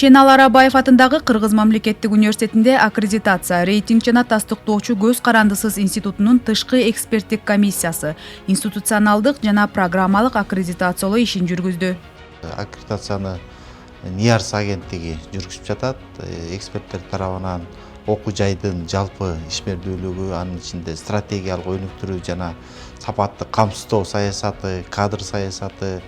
Шенал Арабаев атындагы Кыргыз мамлекеттик университетинде аккредитация, рейтинг жана тастыктоочу көз карандысыз институтунун тышкы эксперттик комиссиясы институционалдык жана программалык аккредитациялоо ишин жүргүздү. Аккредитацияны НИАРС агенттиги жүргүзүп жатат. Эксперттер тарабынан окуу жайдын жалпы ишмердүүлүгү, анын ичинде стратегиялык өнүктүрүү жана сапаттык камсыздоо саясаты, кадр саясаты,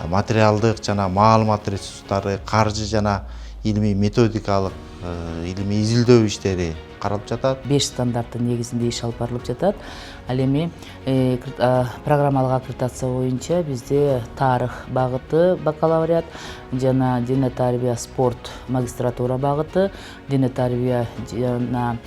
материалдык жана маалымат ресурстары, каржы жана илимий методикалык, илимий изилдөө иштери каралып жатат. 5 стандарттын негизинде иш алып барылып жатат. Ал эми программалык аккредитация боюнча бизде тарых багыты бакалавриат жана дине тарбия спорт магистратура багыты, дине тарбия жана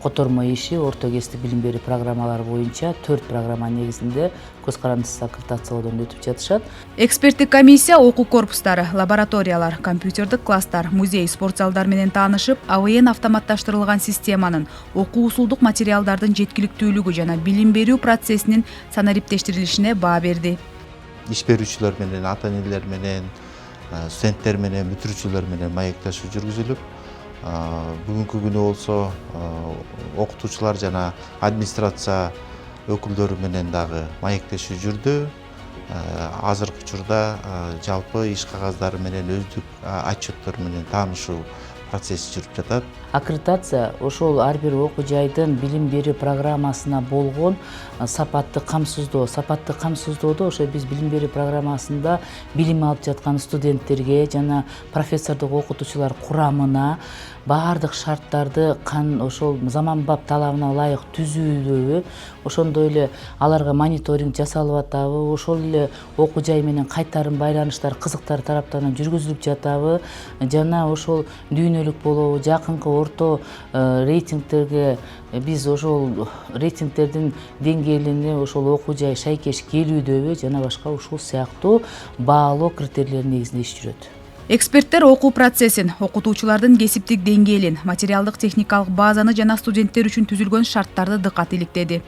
котормо иши, орто кесиптик билим берүү программалары боюнча 4 программа негизинде көз карандысыз аккредитациялоодон өтүп жатышат. Эксперттик комиссия окуу корпустары, лабораториялар, компьютердик класстар, музей, спорт залдар менен таанышып, АВН автоматташтырылган системанын, окуу усулдук материалдардын жеткиликтүүлүгү жана билим берүү процессинин санариптештирилишине баа берди. Иш берүүчүлөр менен, ата энелер менен, студенттер менен, бүтүрүүчүлөр менен маектешүү жүргүзүлүп, бүгүнкү күнү болсо окутуучулар жана администрация өкүлдөрү менен дагы маектешүү жүрдү. Азыркы учурда жалпы иш кагаздары менен өздүк отчеттор менен таанышуу процесси жүрүп жатат. Аккредитация ошол ар бир окуу жайдын билим берүү программасына болгон сапаттык камсыздоодо ошо биз билим берүү программасында билим алып жаткан студенттерге жана профессордук окутуучулар курамына баардык шарттарды ошол заманбап талабына ылайык түзүүдөбү, ошондой эле аларга мониторинг жасалып атабы, ошол эле окуу жай менен кайтарым байланыштар кызыктар тараптарынан жүргүзүлүп жатабы, жана ошол дүйнөлүк болобу, жакынкы орто рейтингтерге биз ошол рейтингтердин деңгээлине ошол окуу жай шайкеш келүүдөбү жана башка ушул сыяктуу баалоо критерийлери негизинде иш жүрөт. Эксперттер окуу процессин, окутуучулардын кесиптик деңгээлин, материалдык техникалык базаны жана студенттер үчүн түзүлгөн шарттарды дыккат иликтеди.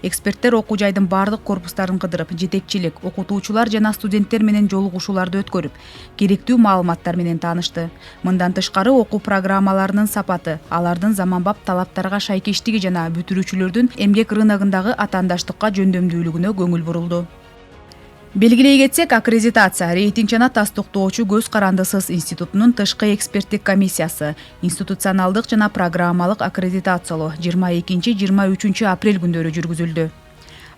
Эксперттер окуу жайдын баардык корпустарын кыдырып, жетекчилик, окутуучулар жана студенттер менен жолугушууларды өткөрүп, керектүү маалыматтар менен таанышты. Мындан тышкары окуу программаларынын сапаты, алардын заманбап талаптарга шайкештиги жана бүтүрүүчүлөрдүн эмгек рыногундагы атаандаштыкка жөндөмдүүлүгүнө көңүл бурулду. Белгилей кетсек, аккредитация, рейтинг жана тастыктоочу көз карандысыз институтунун тышкы эксперттик комиссиясы институционалдык жана программалык аккредитациялоо 22-23 апрель күндөрү жүргүзүлдү.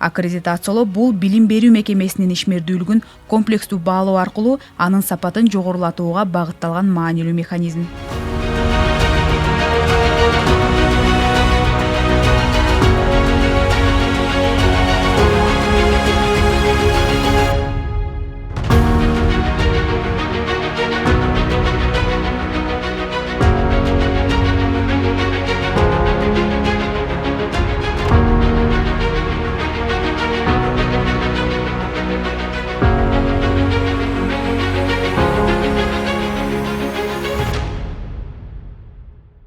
Аккредитациялоо бул билим берүү мекемесинин ишмердүүлүгүн комплекстүү баалоо аркылуу анын сапатын жогорулатууга багытталган маанилүү механизм.